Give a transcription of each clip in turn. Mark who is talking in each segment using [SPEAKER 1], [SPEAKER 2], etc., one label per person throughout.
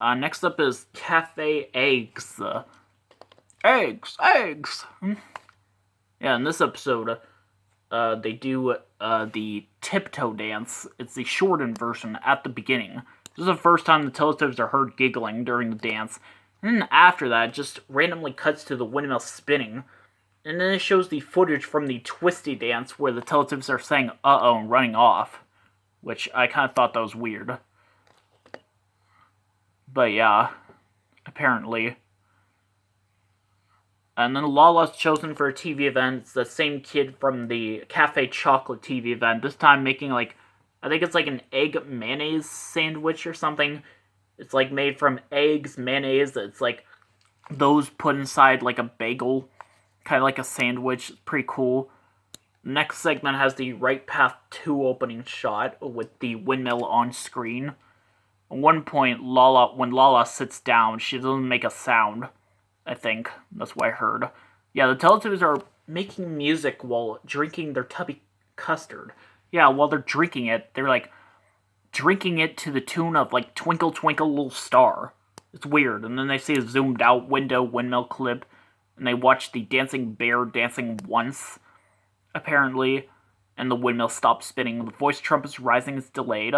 [SPEAKER 1] Next up is Cafe Eggs. Eggs! Yeah, in this episode, they do the tiptoe dance. It's the shortened version at the beginning. This is the first time the Teletubbies are heard giggling during the dance. And then after that, it just randomly cuts to the windmill spinning. And then it shows the footage from the twisty dance where the Teletubbies are saying uh-oh and running off. Which I kind of thought that was weird. But yeah, apparently. And then Lala's chosen for a TV event. It's the same kid from the Cafe Chocolate TV event. This time making I think it's like an egg mayonnaise sandwich or something. It's like made from eggs, mayonnaise. It's like those put inside like a bagel. Kind of like a sandwich. It's pretty cool. Next segment has the Right Path 2 opening shot with the windmill on screen. At one point, when Lala sits down, she doesn't make a sound. I think. That's what I heard. Yeah, the Teletubbies are making music while drinking their tubby custard. Yeah, while they're drinking it, they're drinking it to the tune of Twinkle Twinkle Little Star. It's weird. And then they see a zoomed out windmill clip, and they watch the dancing bear dancing once, apparently, and the windmill stops spinning. The voice trumpet's rising is delayed.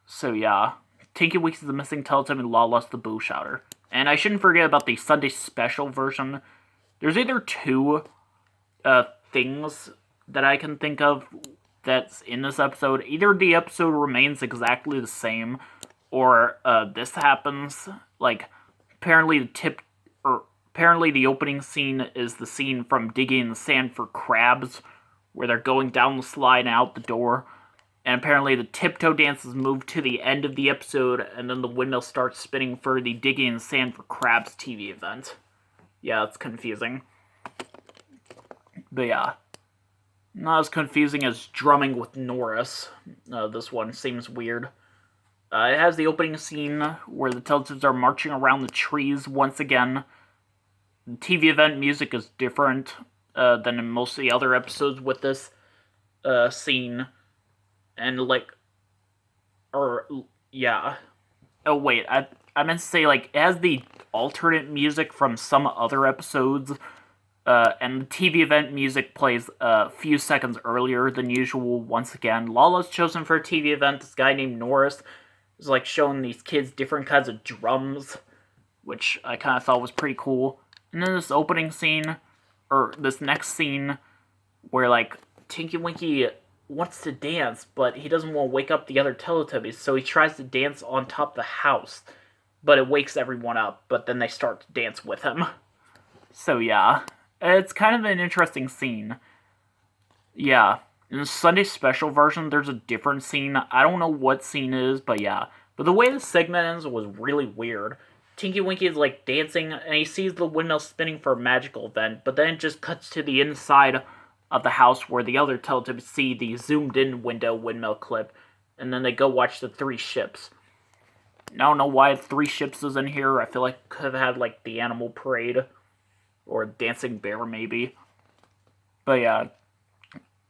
[SPEAKER 1] So yeah, Tinky Winks is the missing Teletubby, and Lala's the boo shouter. And I shouldn't forget about the Sunday special version. There's either two things that I can think of that's in this episode. Either the episode remains exactly the same, or this happens. Apparently the opening scene is the scene from Digging in the Sand for Crabs, where they're going down the slide and out the door. And apparently the tiptoe dance is moved to the end of the episode, and then the windmill starts spinning for the Digging in the Sand for Crabs TV event. Yeah, it's confusing. But yeah. Not as confusing as drumming with Norris. This one seems weird. It has the opening scene where the Teletubbies are marching around the trees once again. The TV event music is different than in most of the other episodes with this scene. And yeah. Oh wait, I meant to say it has the alternate music from some other episodes, and the TV event music plays a few seconds earlier than usual. Once again, Lala's chosen for a TV event. This guy named Norris is showing these kids different kinds of drums, which I kind of thought was pretty cool. And then this opening scene, or this next scene, where Tinky Winky wants to dance, but he doesn't want to wake up the other Teletubbies, so he tries to dance on top of the house, but it wakes everyone up, but then they start to dance with him. So yeah, it's kind of an interesting scene. Yeah, in the Sunday special version, there's a different scene. I don't know what scene it is, but yeah. But the way the segment ends was really weird. Tinky Winky is dancing, and he sees the windmill spinning for a magical event, but then it just cuts to the inside of the house where the other Teletubbies see the zoomed-in windmill clip, and then they go watch the three ships. I don't know why three ships is in here. I feel like could have had, the Animal Parade, or Dancing Bear, maybe. But yeah,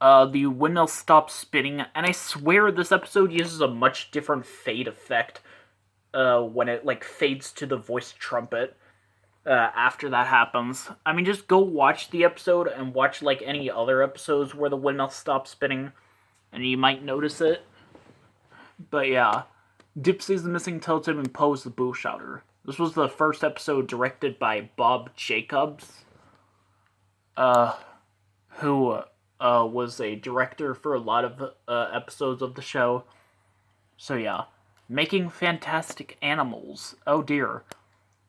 [SPEAKER 1] the windmill stops spinning, and I swear this episode uses a much different fade effect when it, fades to the voice trumpet. After that happens. I mean, just go watch the episode and watch any other episodes where the windmill stops spinning, and you might notice it. But yeah, Dipsy's the missing Teletubby and Poe's the boo shouter. This was the first episode directed by Bob Jacobs, who was a director for a lot of episodes of the show. So yeah, making fantastic animals. Oh dear.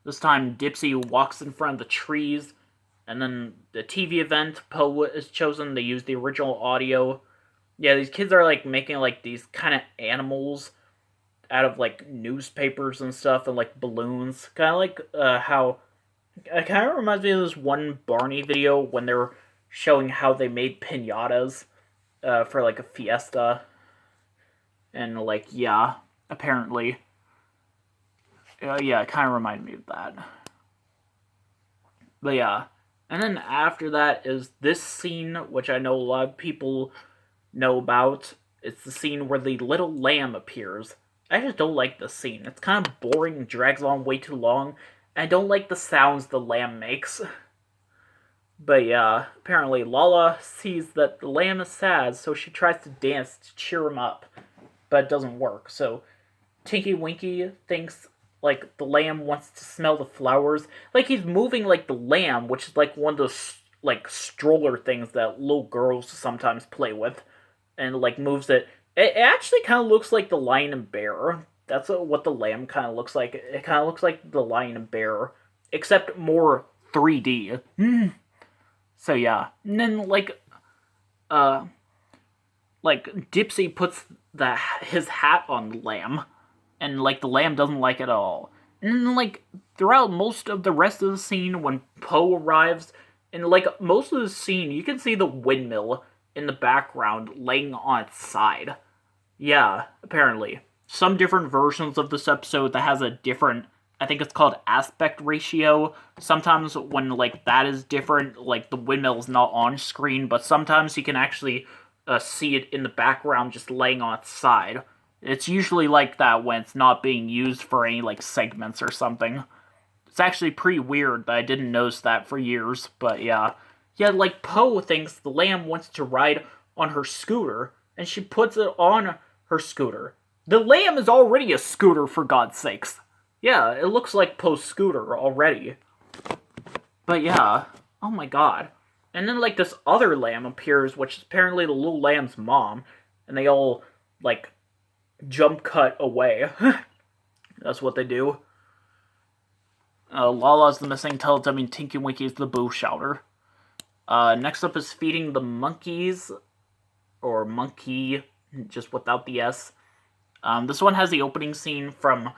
[SPEAKER 1] This time, Dipsy walks in front of the trees, and then the TV event, Poe is chosen. They use the original audio. Yeah, these kids are, making, these kind of animals out of, newspapers and stuff, and, balloons. Kind of how... It kind of reminds me of this one Barney video when they were showing how they made piñatas for, a fiesta. And, yeah, apparently... yeah, it kind of reminded me of that. But yeah. And then after that is this scene, which I know a lot of people know about. It's the scene where the little lamb appears. I just don't like this scene. It's kind of boring and drags on way too long. And I don't like the sounds the lamb makes. But yeah, apparently Lala sees that the lamb is sad, so she tries to dance to cheer him up. But it doesn't work, so Tinky Winky thinks like the lamb wants to smell the flowers. Like he's moving like the lamb, which is like one of those like stroller things that little girls sometimes play with, and like moves it. It actually kind of looks like the lion and bear. That's what the lamb kind of looks like. It kind of looks like the lion and bear, except more 3D. So yeah, and then uh, like Dipsy puts his hat on the lamb, and like the lamb doesn't like it at all. And then like throughout most of the rest of the scene, when Poe arrives, and like most of the scene, you can see the windmill in the background laying on its side. Yeah, apparently. Some different versions of this episode that has a different, I think it's called aspect ratio. Sometimes when like that is different, like the windmill is not on screen, but sometimes you can actually see it in the background just laying on its side. It's usually like that when it's not being used for any like segments or something. It's actually pretty weird that I didn't notice that for years, but yeah. Yeah, like Poe thinks the lamb wants to ride on her scooter, and she puts it on her scooter. The lamb is already a scooter, for God's sakes. Yeah, it looks like Poe's scooter already. But yeah, oh my god. And then like this other lamb appears, which is apparently the little lamb's mom, and they all like jump cut away. That's what they do. Lala's the missing Teletubby, and Tinky Winky's the boo shouter. Next up is feeding the monkeys, or monkey, just without the S. This one has the opening scene from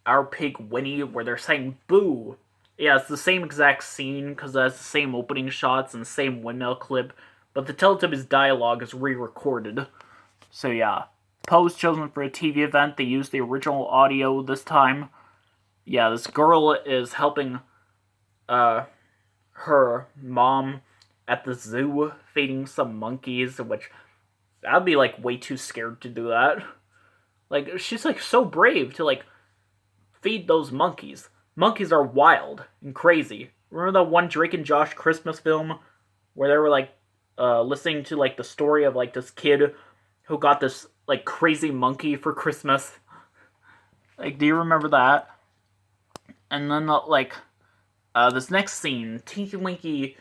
[SPEAKER 1] Our Pig Winnie, where they're saying boo. Yeah, it's the same exact scene, because it has the same opening shots and the same windmill clip, but the Teletubbies dialogue is re-recorded. So yeah, Poe's chosen for a TV event. They used the original audio this time. Yeah, this girl is helping her mom at the zoo feeding some monkeys, which I'd be like way too scared to do that. Like, she's like so brave to like feed those monkeys. Monkeys are wild and crazy. Remember that one Drake and Josh Christmas film where they were like listening to like the story of like this kid who got this like crazy monkey for Christmas? Like, do you remember that? And then this next scene, Tinky Winky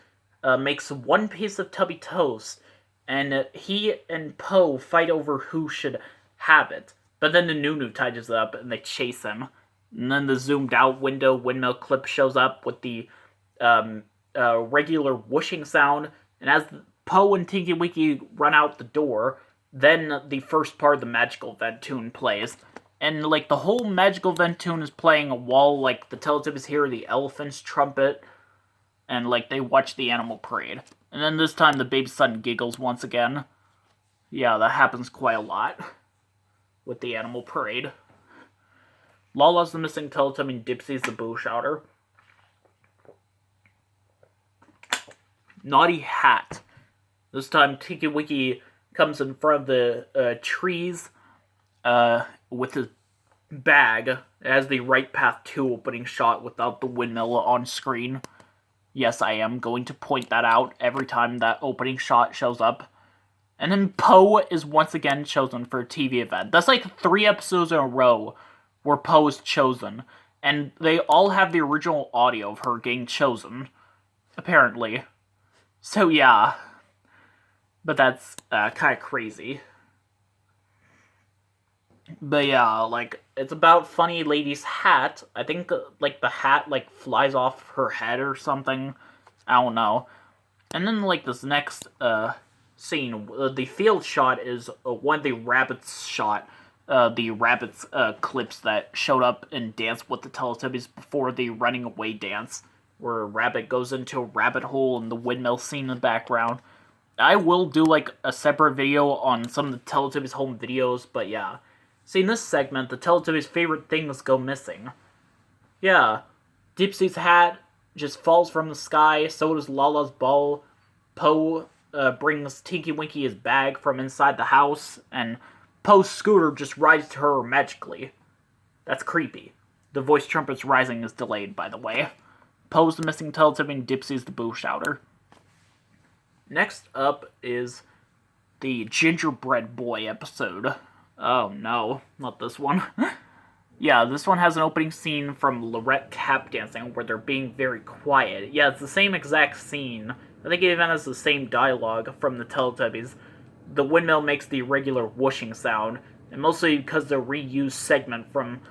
[SPEAKER 1] makes one piece of tubby toast, and he and Poe fight over who should have it. But then the Nunu ties it up and they chase him. And then the zoomed out windmill clip shows up with the regular whooshing sound. And as Poe and Tinky Winky run out the door, then the first part of the magical event tune plays. And like the whole magical event tune is playing while like the Teletubbies hear the elephant's trumpet, and like they watch the animal parade. And then this time the baby son giggles once again. Yeah, that happens quite a lot with the animal parade. Lala's the missing Teletubby, and Dipsy's the boo shouter. Naughty Hat. This time Tinky Winky comes in front of the trees with his bag. It has the Right Path 2 opening shot without the windmill on screen. Yes, I am going to point that out every time that opening shot shows up. And then Poe is once again chosen for a TV event. That's like 3 episodes in a row where Poe is chosen. And they all have the original audio of her getting chosen, apparently. So yeah. But that's kind of crazy. But yeah, like, it's about Funny Lady's hat. I think, like, the hat, like, flies off her head or something. I don't know. And then, like, this next, scene, the field shot is one of the rabbits shot. The rabbits, clips that showed up and danced with the Teletubbies before the running away dance, where a rabbit goes into a rabbit hole and the windmill scene in the background. I will do, like, a separate video on some of the Teletubbies home videos, but yeah. See, in this segment, the Teletubbies' favorite things go missing. Yeah, Dipsy's hat just falls from the sky, so does Lala's ball. Poe brings Tinky Winky his bag from inside the house, and Poe's scooter just rides to her magically. That's creepy. The voice trumpet's rising is delayed, by the way. Poe's the missing Teletubby and Dipsy's the boo shouter. Next up is the Gingerbread Boy episode. Oh no, not this one. Yeah, this one has an opening scene from Lorette tap dancing where they're being very quiet. Yeah, it's the same exact scene. I think it even has the same dialogue from the Teletubbies. The windmill makes the regular whooshing sound, and mostly because the reused segment from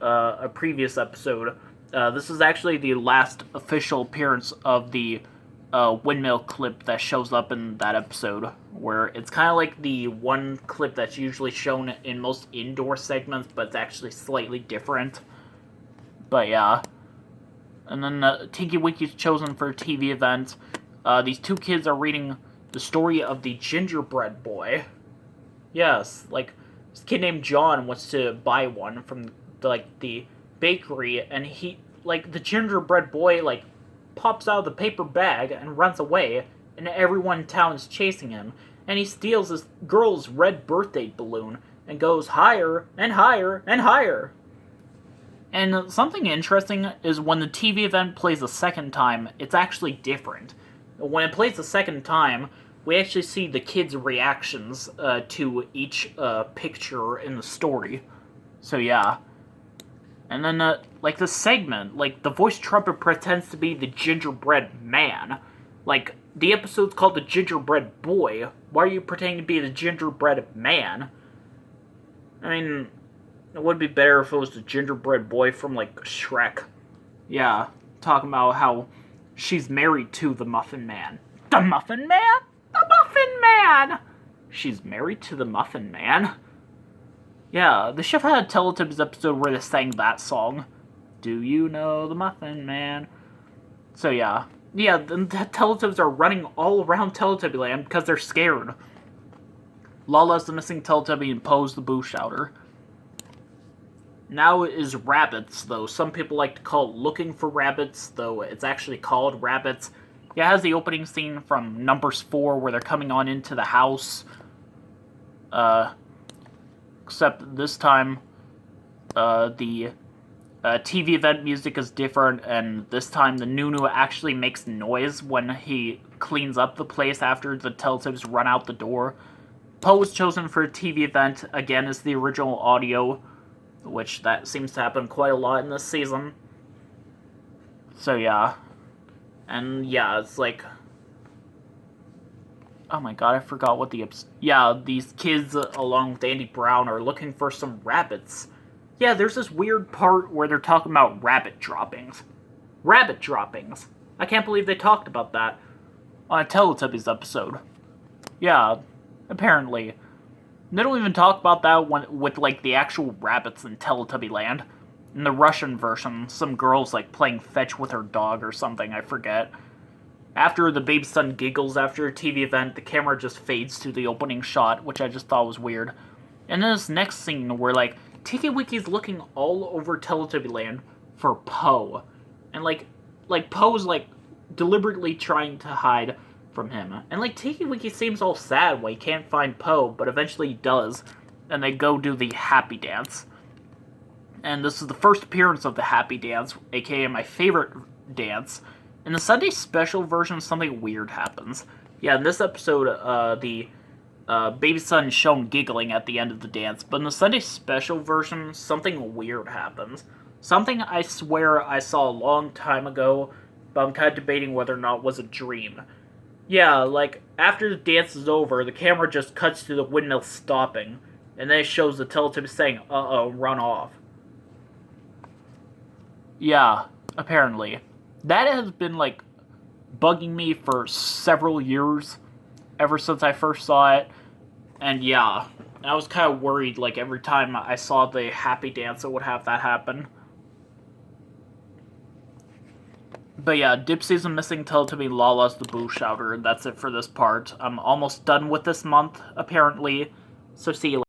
[SPEAKER 1] a previous episode. This is actually the last official appearance of the windmill clip that shows up in that episode, where it's kind of like the one clip that's usually shown in most indoor segments, but it's actually slightly different. But yeah. And then Tinky Winky's chosen for a TV event. These two kids are reading the story of the Gingerbread Boy. Yes, like, this kid named John wants to buy one from, the bakery, and the Gingerbread Boy, pops out of the paper bag and runs away, and everyone in town is chasing him, and he steals this girl's red birthday balloon and goes higher and higher and higher. And something interesting is when the TV event plays a second time, it's actually different. When it plays the second time, we actually see the kids' reactions to each picture in the story. So yeah. And then, the segment, the voice trumpet pretends to be the gingerbread man. The episode's called The Gingerbread Boy. Why are you pretending to be the gingerbread man? I mean, it would be better if it was the gingerbread boy from, Shrek. Yeah, talking about how she's married to the Muffin Man. The Muffin Man? The Muffin Man! She's married to the Muffin Man? Yeah, the chef had a Teletubbies episode where they sang that song. Do you know the Muffin Man? So yeah. Yeah, the Teletubbies are running all around Teletubbyland because they're scared. Lala's the missing Teletubby and Poe's the boo shouter. Now is Rabbits, though. Some people like to call it Looking for Rabbits, though it's actually called Rabbits. Yeah, it has the opening scene from Numbers 4 where they're coming on into the house. Except this time, the TV event music is different, and this time the Nunu actually makes noise when he cleans up the place after the Teletubbies run out the door. Poe was chosen for a TV event, again as the original audio, which that seems to happen quite a lot in this season. So yeah. And yeah, it's oh my god, I forgot what yeah, these kids, along with Andy Brown, are looking for some rabbits. Yeah, there's this weird part where they're talking about rabbit droppings. Rabbit droppings! I can't believe they talked about that on a Teletubbies episode. Yeah, apparently. They don't even talk about that with the actual rabbits in Teletubbyland. In the Russian version, some girl's, playing fetch with her dog or something, I forget. After the baby son giggles after a TV event, the camera just fades to the opening shot, which I just thought was weird. And then this next scene where, Tinky Winky's looking all over Teletubbyland for Poe. And, Poe's, deliberately trying to hide from him. And, Tinky Winky seems all sad when he can't find Poe, but eventually he does. And they go do the Happy Dance. And this is the first appearance of the Happy Dance, aka my favorite dance. In the Sunday special version, something weird happens. Yeah, in this episode, the baby son is shown giggling at the end of the dance, but in the Sunday special version, something weird happens. Something I swear I saw a long time ago, but I'm kind of debating whether or not it was a dream. Yeah, after the dance is over, the camera just cuts to the windmill stopping, and then it shows the Teletubbies saying, "Uh-oh, run off." Yeah, apparently. That has been, bugging me for several years, ever since I first saw it. And yeah, I was kind of worried, every time I saw the Happy Dance, it would have that happen. But yeah, Dipsy's a missing Teletubby, Lala's the boo shouter, and that's it for this part. I'm almost done with this month, apparently, so see you later.